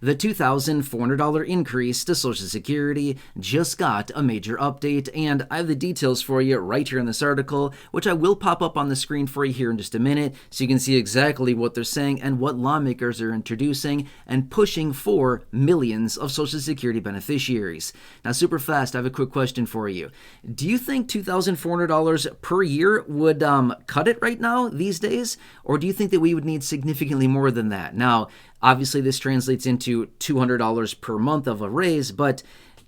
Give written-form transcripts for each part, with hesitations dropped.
The $2,400 increase to Social Security just got a major update, and I have the details for you right here in this article, which I will pop up on the screen for you here in just a minute, so you can see exactly what they're saying and what lawmakers are introducing and pushing for millions of Social Security beneficiaries. Now, super fast, I have a quick question for you. Do you think $2,400 per year would cut it right now these days, or do you think that we would need significantly more than that? Now, obviously, this translates into $200 per month of a raise, but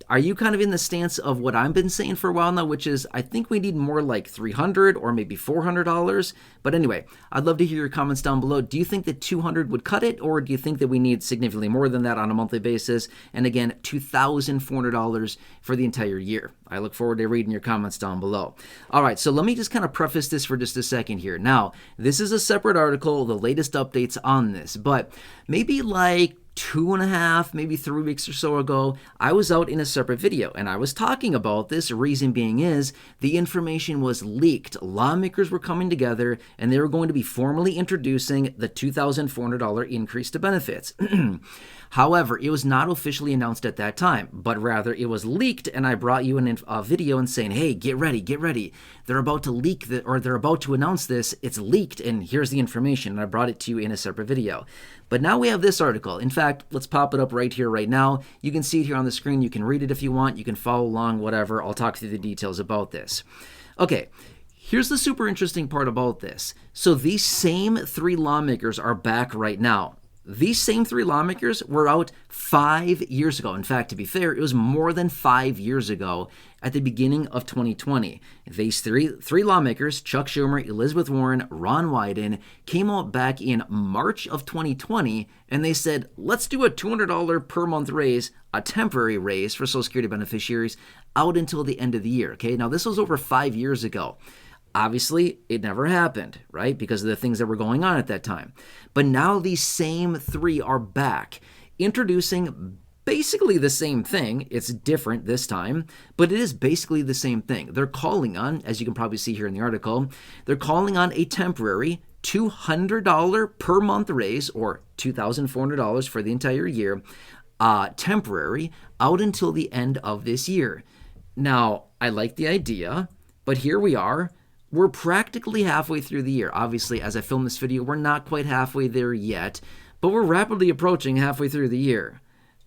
are you kind of in the stance of what I've been saying for a while now, which is I think we need more like $300 or maybe $400? But anyway, I'd love to hear your comments down below. Do you think that $200 would cut it, or do you think that we need significantly more than that on a monthly basis? And again, $2,400 for the entire year. I look forward to reading your comments down below. All right, so let me just kind of preface this for just a second here. Now, this is a separate article, the latest updates on this, but maybe like 2.5, maybe 3 weeks or so ago, I was out in a separate video and I was talking about this. Reason being is the information was leaked. Lawmakers were coming together and they were going to be formally introducing the $2,400 increase to benefits. However, it was not officially announced at that time, but rather it was leaked, and I brought you a video and saying, hey, get ready, get ready. They're about to leak or they're about to announce this. It's leaked, and here's the information. And I brought it to you in a separate video. But now we have this article. In fact, let's pop it up right here, right now. You can see it here on the screen. You can read it if you want. You can follow along, whatever. I'll talk through the details about this. Okay. Here's the super interesting part about this. So these same 3 lawmakers are back right now. These same 3 lawmakers were out 5 years ago. In fact, to be fair, it was more than 5 years ago at the beginning of 2020. These three lawmakers, Chuck Schumer, Elizabeth Warren, Ron Wyden, came out back in March of 2020, and they said, let's do a $200 per month raise, a temporary raise for Social Security beneficiaries out until the end of the year. Okay, now this was over 5 years ago. Obviously, it never happened, right? Because of the things that were going on at that time. But now these same 3 are back, introducing basically the same thing. It's different this time, but it is basically the same thing. They're calling on, as you can probably see here in the article, they're calling on a temporary $200 per month raise, or $2,400 for the entire year, temporary, out until the end of this year. Now, I like the idea, but here we are. We're practically halfway through the year. Obviously, as I film this video, we're not quite halfway there yet, but we're rapidly approaching halfway through the year.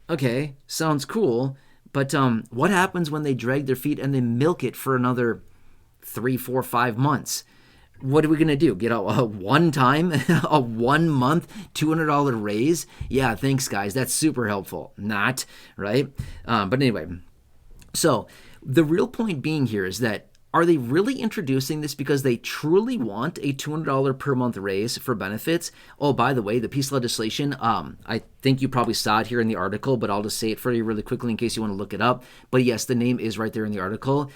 Okay, sounds cool, but what happens when they drag their feet and they milk it for another 3, 4, 5 months? What are we going to do? Get a one-time, a 1-month $200 raise? Yeah, thanks, guys. That's super helpful. Not, right? But anyway, so the real point being here is that are they really introducing this because they truly want a $200 per month raise for benefits? Oh, by the way, the piece of legislation, I think you probably saw it here in the article, but I'll just say it for you really quickly in case you want to look it up. But yes, the name is right there in the article.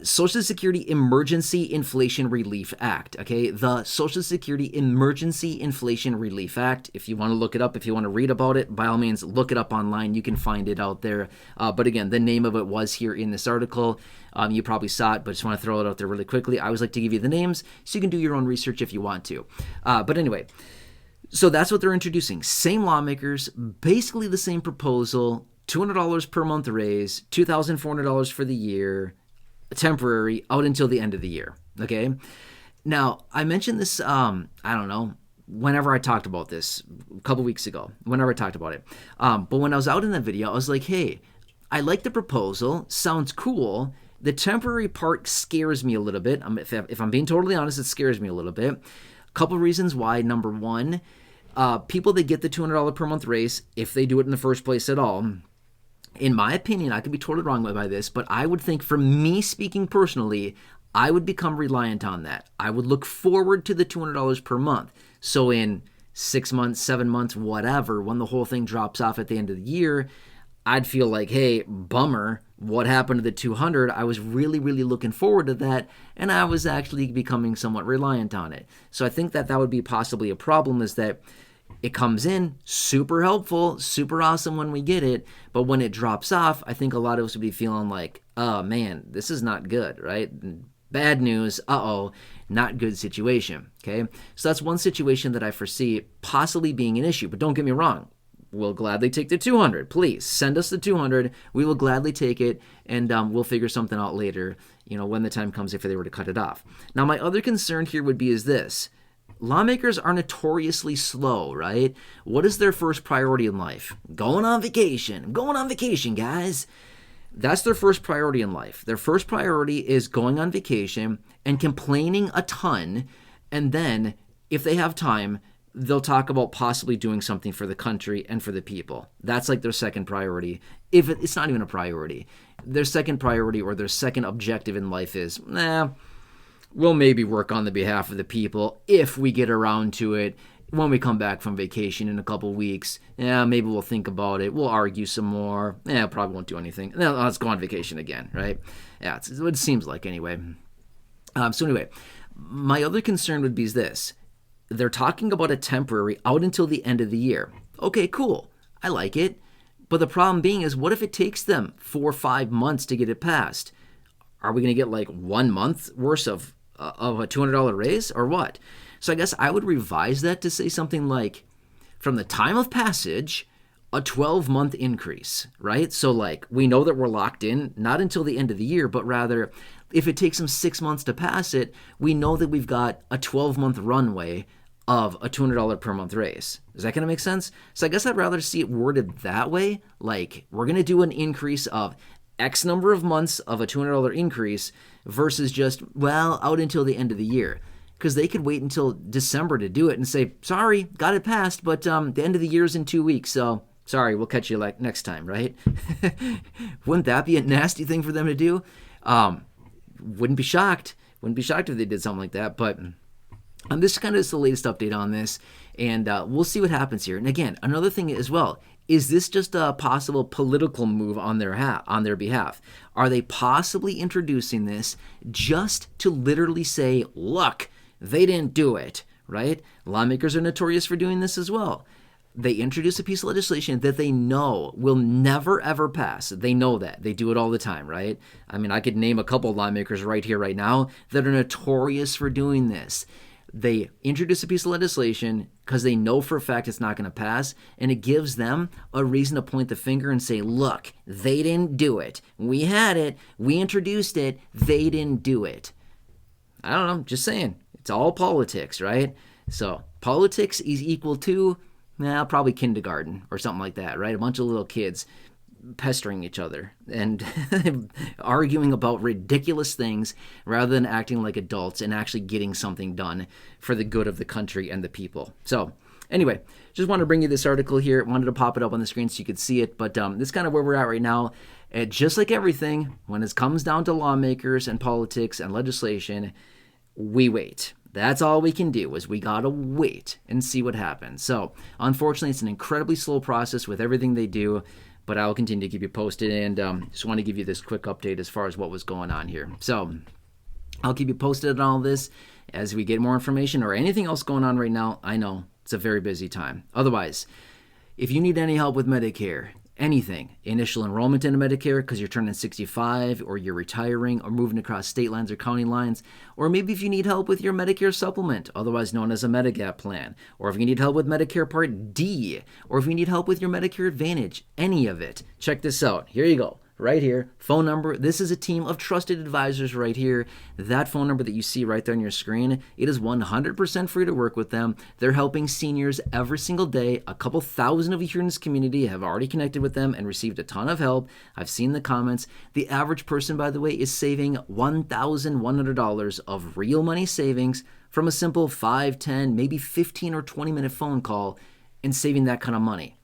Social Security Emergency Inflation Relief Act, okay? The Social Security Emergency Inflation Relief Act. If you want to look it up, if you want to read about it, by all means, look it up online. You can find it out there. But again, the name of it was here in this article. You probably saw it, but just want to throw it out there really quickly. I always like to give you the names so you can do your own research if you want to. But anyway, so that's what they're introducing. Same lawmakers, basically the same proposal, $200 per month raise, $2,400 for the year, temporary, out until the end of the year, okay? Now, I mentioned this, I don't know, whenever I talked about this, a couple weeks ago, whenever I talked about it. But when I was out in that video, I was like, hey, I like the proposal, sounds cool. The temporary part scares me a little bit. If I'm being totally honest, it scares me a little bit. A couple reasons why. Number one, people that get the $200 per month raise, if they do it in the first place at all, in my opinion, I could be totally wrong by this, but I would think, for me speaking personally, I would become reliant on that. I would look forward to the $200 per month. So in 6 months, 7 months, whatever, when the whole thing drops off at the end of the year, I'd feel like, hey, bummer, what happened to the 200? I was really, really looking forward to that, and I was actually becoming somewhat reliant on it. So I think that would be possibly a problem, is that it comes in super helpful, super awesome when we get it, but when it drops off, I think a lot of us would be feeling like, oh man, this is not good, right? Bad news, not good situation, okay? So that's one situation that I foresee possibly being an issue, but don't get me wrong. we'll gladly take the 200. Please send us the 200. We will gladly take it, and we'll figure something out later, when the time comes if they were to cut it off. Now, my other concern here would be is this. Lawmakers are notoriously slow, right? What is their first priority in life? Going on vacation. I'm going on vacation, guys. That's their first priority in life. Their first priority is going on vacation and complaining a ton, and then, if they have time, they'll talk about possibly doing something for the country and for the people. That's like their second priority. If it's not even a priority. Their second priority or their second objective in life is, we'll maybe work on the behalf of the people if we get around to it when we come back from vacation in a couple weeks. Maybe we'll think about it. We'll argue some more. Probably won't do anything. Let's go on vacation again, right? Yeah, it's what it seems like anyway. So anyway, my other concern would be this. They're talking about a temporary out until the end of the year. Okay, cool. I like it. But the problem being is, what if it takes them 4 or 5 months to get it passed? Are we going to get like 1 month worth of a $200 raise or what? So I guess I would revise that to say something like, from the time of passage, a 12-month increase, right? So like, we know that we're locked in, not until the end of the year, but rather, if it takes them 6 months to pass it, we know that we've got a 12-month runway of a $200 per month raise. Is that going to make sense? So I guess I'd rather see it worded that way. Like, we're going to do an increase of X number of months of a $200 increase versus just, out until the end of the year. Because they could wait until December to do it and say, sorry, got it passed, but the end of the year is in 2 weeks, so sorry, we'll catch you like next time, right? Wouldn't that be a nasty thing for them to do? Wouldn't be shocked. Wouldn't be shocked if they did something like that, but this kind of is the latest update on this, and we'll see what happens here. And again, another thing as well, is this just a possible political move on their behalf? Are they possibly introducing this just to literally say, look, they didn't do it, right? Lawmakers are notorious for doing this as well. They introduce a piece of legislation that they know will never, ever pass. They know that. They do it all the time, right? I mean, I could name a couple of lawmakers right here, right now, that are notorious for doing this. They introduce a piece of legislation because they know for a fact it's not going to pass, and it gives them a reason to point the finger and say, look, they didn't do it. We had it. We introduced it. They didn't do it. I don't know. Just saying. It's all politics, right? So politics is equal to, probably kindergarten or something like that, right? A bunch of little kids pestering each other and arguing about ridiculous things rather than acting like adults and actually getting something done for the good of the country and the people. So anyway, just wanted to bring you this article here. Wanted to pop it up on the screen so you could see it, but this is kind of where we're at right now. And just like everything, when it comes down to lawmakers and politics and legislation, we wait. That's all we can do, is we gotta wait and see what happens. So unfortunately, it's an incredibly slow process with everything they do, but I'll continue to keep you posted, and just want to give you this quick update as far as what was going on here. So I'll keep you posted on all this as we get more information or anything else going on right now. I know it's a very busy time. Otherwise, if you need any help with Medicare, anything, initial enrollment into Medicare because you're turning 65 or you're retiring or moving across state lines or county lines, or maybe if you need help with your Medicare supplement, otherwise known as a Medigap plan, or if you need help with Medicare Part D, or if you need help with your Medicare Advantage, any of it, check this out. Here you go. Right here, phone number. This is a team of trusted advisors right here. That phone number that you see right there on your screen, it is 100% free to work with them. They're helping seniors every single day. A couple thousand of you here in this community have already connected with them and received a ton of help. I've seen the comments. The average person, by the way, is saving $1,100 of real money savings from a simple 5, 10, maybe 15 or 20-minute phone call, and saving that kind of money.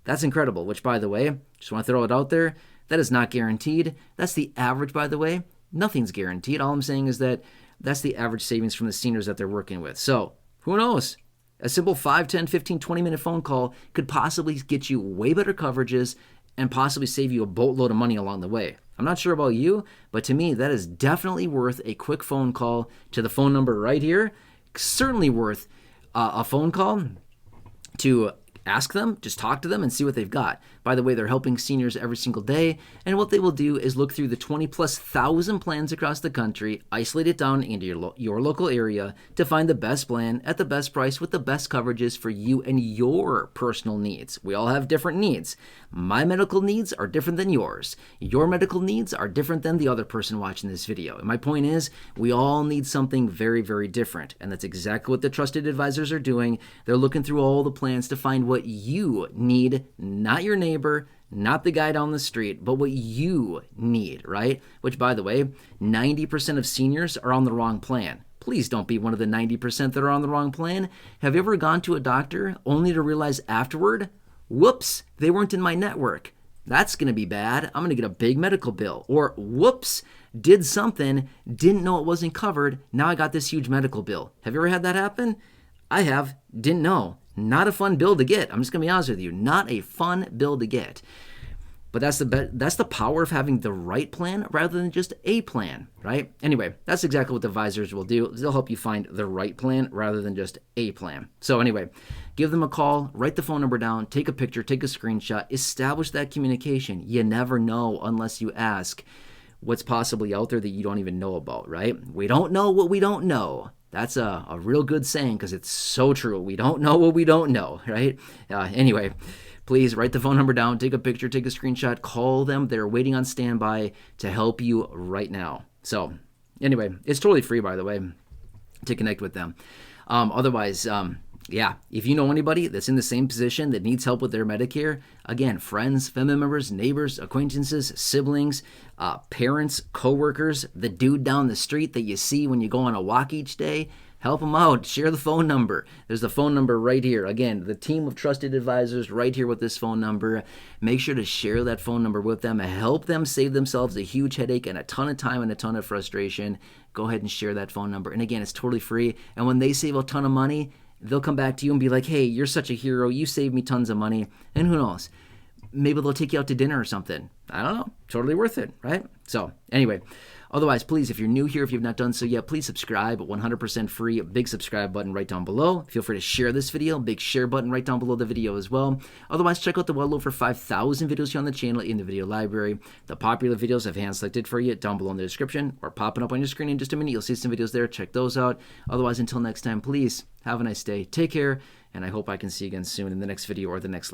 That's incredible, which, by the way, just want to throw it out there, that is not guaranteed. That's the average, by the way. Nothing's guaranteed. All I'm saying is that that's the average savings from the seniors that they're working with. So, who knows? A simple 5, 10, 15, 20-minute phone call could possibly get you way better coverages and possibly save you a boatload of money along the way. I'm not sure about you, but to me, that is definitely worth a quick phone call to the phone number right here. Certainly worth a phone call to ask them, just talk to them and see what they've got. By the way, they're helping seniors every single day, and what they will do is look through the 20,000+ plans across the country, isolate it down into your local area to find the best plan at the best price with the best coverages for you and your personal needs. We all have different needs. My medical needs are different than yours. Your medical needs are different than the other person watching this video. And my point is, we all need something very, very different. And that's exactly what the trusted advisors are doing. They're looking through all the plans to find what you need, not your neighbor, not the guy down the street, but what you need, right? Which, by the way, 90% of seniors are on the wrong plan. Please don't be one of the 90% that are on the wrong plan. Have you ever gone to a doctor only to realize afterward, whoops, they weren't in my network? That's going to be bad. I'm going to get a big medical bill. Or whoops, did something, didn't know it wasn't covered. Now I got this huge medical bill. Have you ever had that happen? I have. Didn't know. Not a fun bill to get. I'm just going to be honest with you. Not a fun bill to get. But that's the power of having the right plan rather than just a plan, right? Anyway, that's exactly what the advisors will do. They'll help you find the right plan rather than just a plan. So anyway, give them a call, write the phone number down, take a picture, take a screenshot, establish that communication. You never know unless you ask what's possibly out there that you don't even know about, right? We don't know what we don't know. That's a real good saying because it's so true. We don't know what we don't know, right? Anyway, please write the phone number down, take a picture, take a screenshot, call them. They're waiting on standby to help you right now. So anyway, it's totally free, by the way, to connect with them. Otherwise, if you know anybody that's in the same position that needs help with their Medicare, again, friends, family members, neighbors, acquaintances, siblings, parents, coworkers, the dude down the street that you see when you go on a walk each day, help them out. Share the phone number. There's the phone number right here. Again, the team of trusted advisors right here with this phone number. Make sure to share that phone number with them. Help them save themselves a huge headache and a ton of time and a ton of frustration. Go ahead and share that phone number. And again, it's totally free. And when they save a ton of money, they'll come back to you and be like, hey, you're such a hero. You saved me tons of money. And who knows? Maybe they'll take you out to dinner or something. I don't know. Totally worth it, right? So anyway, otherwise, please, if you're new here, if you've not done so yet, please subscribe. 100% free. Big subscribe button right down below. Feel free to share this video. Big share button right down below the video as well. Otherwise, check out the well over 5,000 videos here on the channel in the video library. The popular videos I've hand selected for you down below in the description or popping up on your screen in just a minute. You'll see some videos there. Check those out. Otherwise, until next time, please have a nice day. Take care, and I hope I can see you again soon in the next video or the next